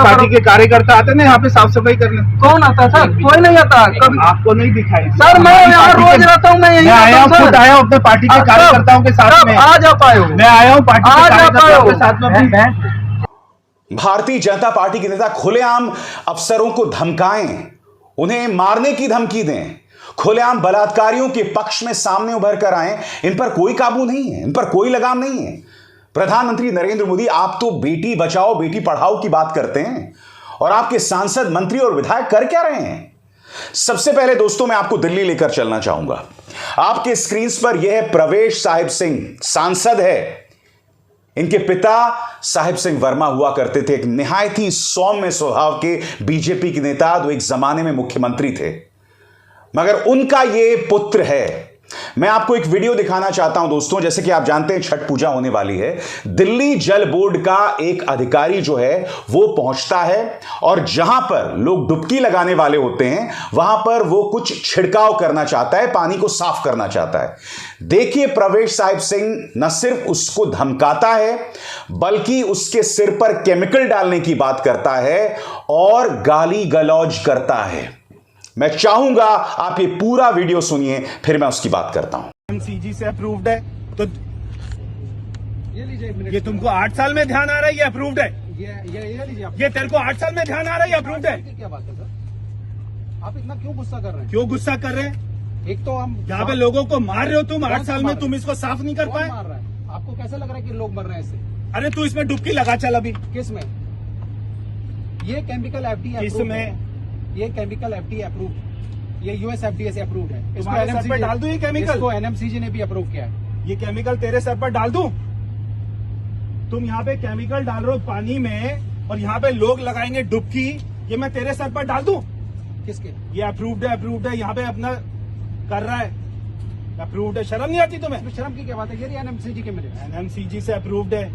Party के कार्यकर्ता आते ना यहाँ पे साफ सफाई करने। कौन आता है सर? कोई नहीं आता। कभी आपको नहीं दिखाई सर? मैं यहाँ रोज रहता हूँ, मैं यही आया हूँ, खुद आया हूँ अपने पार्टी के कार्यकर्ताओं के साथ में। आज आप आए हो? मैं आया हूँ पार्टी के कार्यकर्ताओं के साथ में। भारतीय जनता पार्टी के नेता खुलेआम अफसरों को धमकाएं, उन्हें मारने की धमकी दें, खुलेआम बलात्कारियों के पक्ष में सामने उभर कर आए। इन पर कोई काबू नहीं है, इन पर कोई लगाम नहीं है। प्रधानमंत्री नरेंद्र मोदी, आप तो बेटी बचाओ बेटी पढ़ाओ की बात करते हैं और आपके सांसद, मंत्री और विधायक कर क्या रहे हैं? सबसे पहले दोस्तों मैं आपको दिल्ली लेकर चलना चाहूंगा। आपके स्क्रीन पर यह है प्रवेश साहिब सिंह, सांसद है। इनके पिता साहिब सिंह वर्मा हुआ करते थे एक निहायत ही सौम्य स्वभाव के बीजेपी के नेता, जो एक जमाने में मुख्यमंत्री थे, मगर उनका ये पुत्र है। मैं आपको एक वीडियो दिखाना चाहता हूं दोस्तों। जैसे कि आप जानते हैं छठ पूजा होने वाली है। दिल्ली जल बोर्ड का एक अधिकारी जो है वो पहुंचता है और जहां पर लोग डुबकी लगाने वाले होते हैं वहां पर वो कुछ छिड़काव करना चाहता है, पानी को साफ करना चाहता है। देखिए प्रवेश साहिब सिंह न सिर्फ उसको धमकाता है बल्कि उसके सिर पर केमिकल डालने की बात करता है और गाली गलौज करता है। मैं चाहूंगा आप ये पूरा वीडियो सुनिए, फिर मैं उसकी बात करता हूं। एमसीजी से अप्रूव्ड है तो ये तुमको 8 साल में ध्यान आ रहा है, ये अप्रूव्ड है। ये लीजिए आप। ये तेरे को 8 साल में ध्यान आ रहा है, ये अप्रूव्ड है। क्या बात है सर? आप इतना क्यों गुस्सा कर रहे हैं? क्यों गुस्सा कर रहे हैं? एक तो हम यहाँ पे लोगों को मार रहे हो तुम। 8 साल में तुम इसको साफ नहीं कर कौन पाए। मार रहा है? आपको कैसा लग रहा है कि लोग मर रहे हैं इससे? अरे तू इसमें डुबकी लगा चल अभी। किस में? ये केमिकल एफडी इसमें ये केमिकल एफडी अप्रूव, ये यूएस एफडीए से अप्रूव्ड है। इसको तुम्हारे सर पे डाल दूं ये केमिकल? इसको एनएमसीजी ने भी अप्रूव किया है। ये केमिकल तेरे सर पर डाल दूं? तुम यहाँ पे केमिकल डाल रहे हो पानी में और यहाँ पे लोग लगाएंगे डुबकी, ये मैं तेरे सर पर डाल दूं? किसके? ये अप्रूव्ड है यहाँ पे अपना कर रहा है, अप्रूव्ड है। शर्म नहीं आती तुम्हें? शर्म की क्या बात है? ये एनएमसीजी के मिनट, एनएमसीजी से अप्रूव्ड है।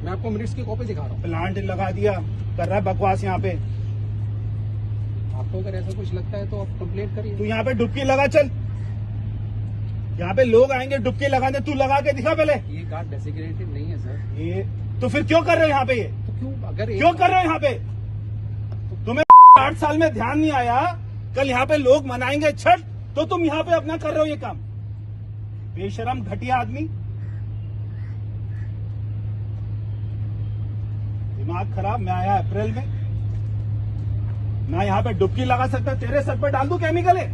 मैं आपको मिनट्स की कॉपी दिखा रहा हूँ। प्लांट लगा दिया, कर रहा है बकवास यहाँ पे। आपको अगर ऐसा कुछ लगता है तो आप कंप्लेंट करिए। तू यहाँ पे डुबकी लगा चल, यहाँ पे लोग आएंगे डुबकी लगाने, तू लगा के दिखा पहले। ये कार्ड डेसिग्नेटेड नहीं है सर। ये तो फिर क्यों कर रहे हो यहाँ पे? ये तो क्यों अगर क्यों कर रहे हो यहाँ पे? तुम्हें 8 साल में ध्यान नहीं आया, कल यहाँ पे लोग मनाएंगे छठ तो तुम यहाँ पे अपना कर रहे हो ये काम। बेशरम घटिया आदमी, दिमाग खराब। मैं आया अप्रैल में ना यहाँ पे डुबकी लगा सकता, तेरे सर पर डाल दूं केमिकल है?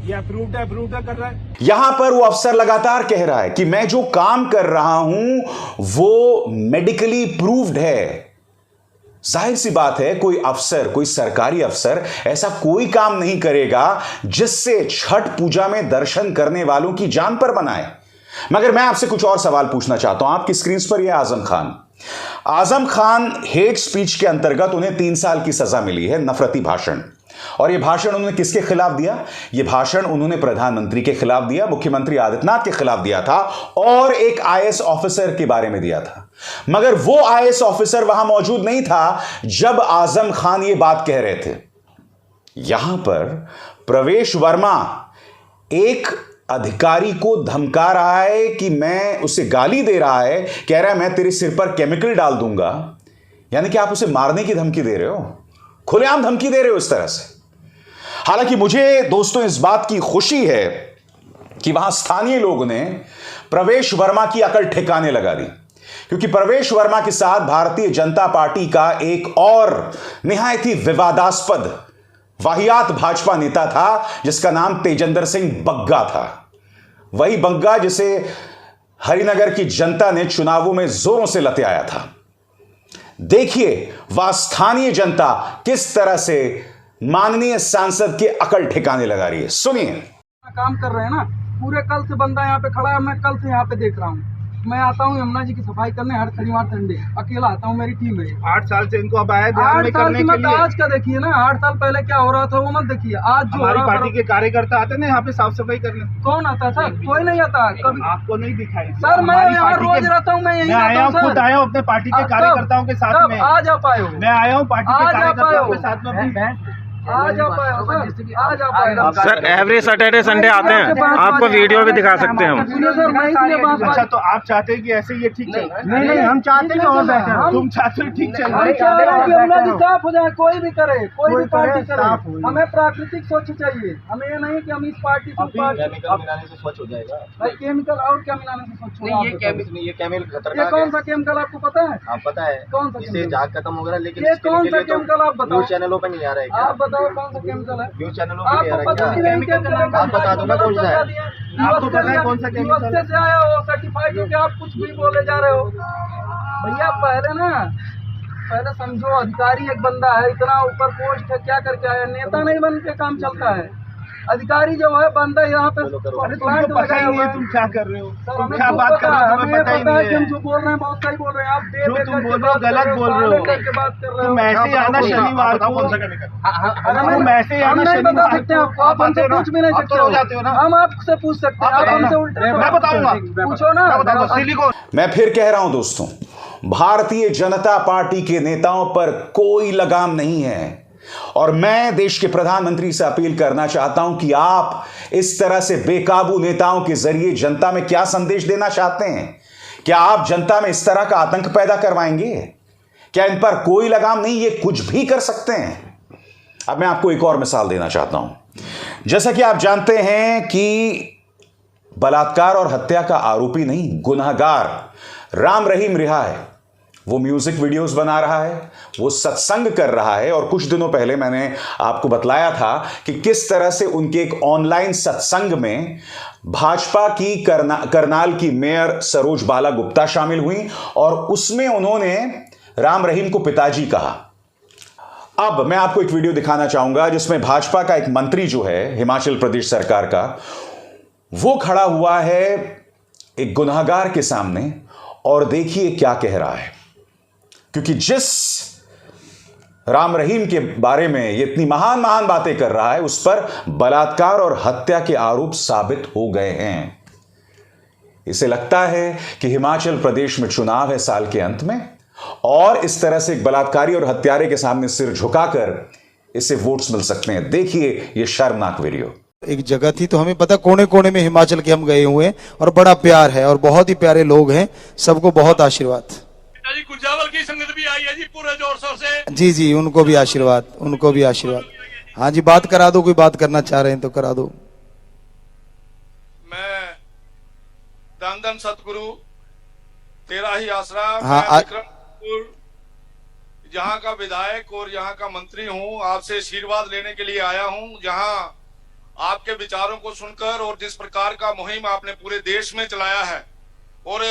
ये अप्रूव्ड है कर रहा है। यहां पर वो अफसर लगातार कह रहा है कि मैं जो काम कर रहा हूं वो मेडिकली प्रूव्ड है। जाहिर सी बात है कोई अफसर, कोई सरकारी अफसर ऐसा कोई काम नहीं करेगा जिससे छठ पूजा में दर्शन करने वालों की जान पर बनाए। मगर मैं आपसे कुछ और सवाल पूछना चाहता हूं। आपकी स्क्रीन पर यह आजम खान हेट स्पीच के अंतर्गत उन्हें 3 साल की सजा मिली है, नफरती भाषण। और यह भाषण उन्होंने किसके खिलाफ दिया? यह भाषण उन्होंने प्रधानमंत्री के खिलाफ दिया, मुख्यमंत्री आदित्यनाथ के खिलाफ दिया था और एक आईएएस ऑफिसर के बारे में दिया था। मगर वो आईएएस ऑफिसर वहां मौजूद नहीं था जब आजम खान ये बात कह रहे थे। यहां पर प्रवेश वर्मा एक अधिकारी को धमका रहा है कि मैं उसे गाली दे रहा है, कह रहा है मैं तेरे सिर पर केमिकल डाल दूंगा। यानी कि आप उसे मारने की धमकी दे रहे हो, खुलेआम धमकी दे रहे हो इस तरह से। हालांकि मुझे दोस्तों इस बात की खुशी है कि वहां स्थानीय लोगों ने प्रवेश वर्मा की अकल ठिकाने लगा दी, क्योंकि प्रवेश वर्मा के साथ भारतीय जनता पार्टी का एक और निहायत ही विवादास्पद वाहियात भाजपा नेता था जिसका नाम तेजेंद्र सिंह बग्गा था। वही बग्गा जिसे हरिनगर की जनता ने चुनावों में जोरों से लत्याया था। देखिए वह स्थानीय जनता किस तरह से माननीय सांसद के अकल ठिकाने लगा रही है, सुनिए। काम कर रहे हैं ना, पूरे कल से बंदा यहाँ पे खड़ा है, मैं कल से यहाँ पे देख रहा हूँ। मैं आता हूँ यमुना जी की सफाई करने हर शनिवार संडे, अकेला आता हूँ, मेरी टीम है। 8 साल से इनको अब आया ध्यान में करने के लिए। आज का देखिए ना, 8 साल पहले क्या हो रहा था वो मत देखिए। आज जो हमारी पार्टी के कार्यकर्ता आते ना यहाँ पे साफ सफाई करने। कौन आता है सर? कोई नहीं आता। कभी आपको नहीं दिखाई सर? मैं यहाँ रोज रहता हूँ, मैं यही आया हूँ, खुद आया हूँ अपने पार्टी के कार्यकर्ताओं के साथ में। आज आप आए हो? मैं आया हूँ पार्टी के कार्यकर्ताओं के साथ में। आज आप आए हो सर, आज आप आए हो। सर एवरी सैटरडे संडे आते हैं, आपको वीडियो भी दिखा सकते हैं हम। सुनिए सर, मैं इसलिए बात अच्छा, तो आप चाहते हैं कि ऐसे ये ठीक चल रहा है? नहीं, हम चाहते हैं और बेहतर। तुम चाहते हो ठीक चल रहा हम है? चाह रहे हैं कि यमुना जी साफ हो जाए, कोई भी करे, कोई भी पार्टी करे। हमें प्राकृतिक स्वच्छ चाहिए, हमें ये नहीं कि हम इस पार्टी से केमिकल मिलाने से स्वच्छ हो जाएगा। भाई केमिकल और क्या मिलाने से स्वच्छ होगा? नहीं, ये केमिकल ये खतरनाक कौन है। सा केमिकल आपको पता है? हाँ पता है, कौन सा इससे केमिकल? जहाज खत्म हो गया, लेकिन ये इसके कौन सा लिए तो केमिकल आप बताओ? न्यूज चैनलों पे नहीं आ रहा है क्या? आप बताओ कौन सा केमिकल है? न्यूज चैनलों पे नहीं आ आपको रहा पता है नहीं क्या? केमिकल आप बता दो ना कौन सा है। आपको पता है कौन सा केमिकल है? से आया हो सर्टिफाइड हो, आप कुछ भी बोले जा रहे हो भैया। पहले समझो, अधिकारी एक बंदा है, इतना ऊपर पोस्ट है, क्या करके आया? नेता नहीं बन के काम चलता है। अधिकारी जो है बंदा यहाँ पे अरे प्लांट तुमको पता लगाया ही नहीं हुआ है है। तुम क्या कर रहे हो, सर, तुम हमें क्या खुद बात कर पता रहे है, हो, तुम्हें हमें पता ही पता है नहीं कि हम है। जो बोल रहे हैं बहुत सही बोल रहे हैं। आप जो तुम बोल रहे हो गलत बोल रहे हो। करके बात कर रहे हो। तुम ऐसे ही आना शनिवार को, तुम ऐसे ही हम आना नहीं बता शनिवार सकते आपको, आप हमसे पूछ भी नहीं सकते हो। हम आपसे पूछ सकते हैं, आप हमसे उल्टे मैं बताऊंगा। पूछो ना। सिलिकॉन मैं फिर कह रहा हूं दोस्तों, भारतीय जनता पार्टी के नेताओं पर कोई लगाम नहीं है। और मैं देश के प्रधानमंत्री से अपील करना चाहता हूं कि आप इस तरह से बेकाबू नेताओं के जरिए जनता में क्या संदेश देना चाहते हैं? क्या आप जनता में इस तरह का आतंक पैदा करवाएंगे? क्या इन पर कोई लगाम नहीं, ये कुछ भी कर सकते हैं? अब मैं आपको एक और मिसाल देना चाहता हूं। जैसा कि आप जानते हैं कि बलात्कार और हत्या का आरोपी नहीं, गुनहगार राम रहीम रिहा है। वो म्यूजिक वीडियोस बना रहा है, वो सत्संग कर रहा है। और कुछ दिनों पहले मैंने आपको बतलाया था कि किस तरह से उनके एक ऑनलाइन सत्संग में भाजपा की करनाल की मेयर सरोज बाला गुप्ता शामिल हुई और उसमें उन्होंने राम रहीम को पिताजी कहा। अब मैं आपको एक वीडियो दिखाना चाहूंगा जिसमें भाजपा का एक मंत्री जो है हिमाचल प्रदेश सरकार का, वो खड़ा हुआ है एक गुनहगार के सामने और देखिए क्या कह रहा है। क्योंकि जिस राम रहीम के बारे में ये इतनी महान महान बातें कर रहा है, उस पर बलात्कार और हत्या के आरोप साबित हो गए हैं। इसे लगता है कि हिमाचल प्रदेश में चुनाव है साल के अंत में और इस तरह से एक बलात्कारी और हत्यारे के सामने सिर झुकाकर इसे वोट्स मिल सकते हैं। देखिए ये शर्मनाक वीडियो। एक जगह थी तो हमें पता कोने कोने में हिमाचल के हम गए हुए हैं और बड़ा प्यार है और बहुत ही प्यारे लोग हैं। सबको बहुत आशीर्वाद। जी कुंजावल की संगत भी आई है जी पूरे जोर शोर से। जी जी, उनको भी आशीर्वाद, उनको भी आशीर्वाद। हाँ जी, बात करा दो, कोई बात करना चाह रहे हैं तो करा दो। मैं धन धन सतगुरु तेरा ही आसरा। हाँ, मैं विक्रमपुर यहाँ का विधायक और यहाँ का मंत्री हूँ। आपसे आशीर्वाद लेने के लिए आया हूँ। जहाँ आपके विचारों को सुनकर और जिस प्रकार का मुहिम आपने पूरे देश में चलाया है और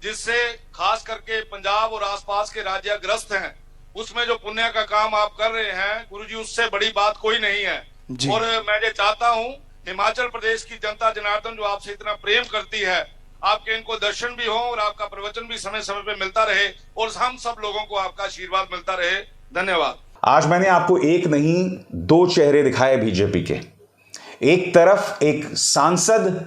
जिससे खास करके पंजाब और आसपास के राज्य ग्रस्त हैं, उसमें जो पुण्य का काम आप कर रहे हैं गुरुजी, उससे बड़ी बात कोई नहीं है। और मैं ये चाहता हूँ हिमाचल प्रदेश की जनता जनार्दन जो आपसे इतना प्रेम करती है, आपके इनको दर्शन भी हो और आपका प्रवचन भी समय समय पे मिलता रहे और हम सब लोगों को आपका आशीर्वाद मिलता रहे। धन्यवाद। आज मैंने आपको एक नहीं दो चेहरे दिखाए बीजेपी के। एक तरफ एक सांसद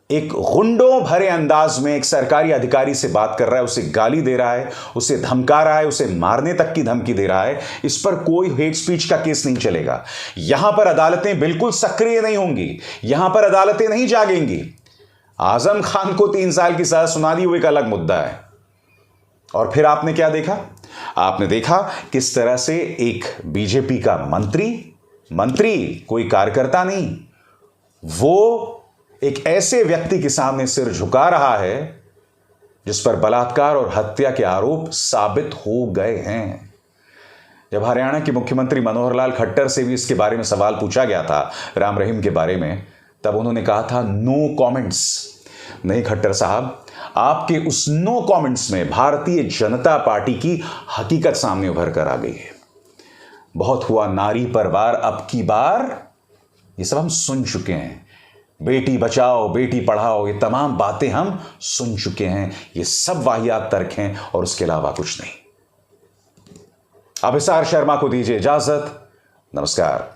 एक गुंडों भरे अंदाज में एक सरकारी अधिकारी से बात कर रहा है, उसे गाली दे रहा है, उसे धमका रहा है, उसे मारने तक की धमकी दे रहा है। इस पर कोई हेट स्पीच का केस नहीं चलेगा। यहां पर अदालतें बिल्कुल सक्रिय नहीं होंगी, यहां पर अदालतें नहीं जागेंगी। आजम खान को 3 साल की सजा सुना दी, वो एक अलग मुद्दा है। और फिर आपने क्या देखा? आपने देखा किस तरह से एक बीजेपी का मंत्री कोई कार्यकर्ता नहीं, वो एक ऐसे व्यक्ति के सामने सिर झुका रहा है जिस पर बलात्कार और हत्या के आरोप साबित हो गए हैं। जब हरियाणा के मुख्यमंत्री मनोहर लाल खट्टर से भी इसके बारे में सवाल पूछा गया था, राम रहीम के बारे में, तब उन्होंने कहा था नो कमेंट्स। नहीं खट्टर साहब, आपके उस नो कमेंट्स में भारतीय जनता पार्टी की हकीकत सामने उभर कर आ गई है। बहुत हुआ नारी पर वार, अब की बार ये सब हम सुन चुके हैं। बेटी बचाओ बेटी पढ़ाओ, ये तमाम बातें हम सुन चुके हैं। ये सब वाहियात तर्क हैं और उसके अलावा कुछ नहीं। अभिसार शर्मा को दीजिए इजाजत। नमस्कार।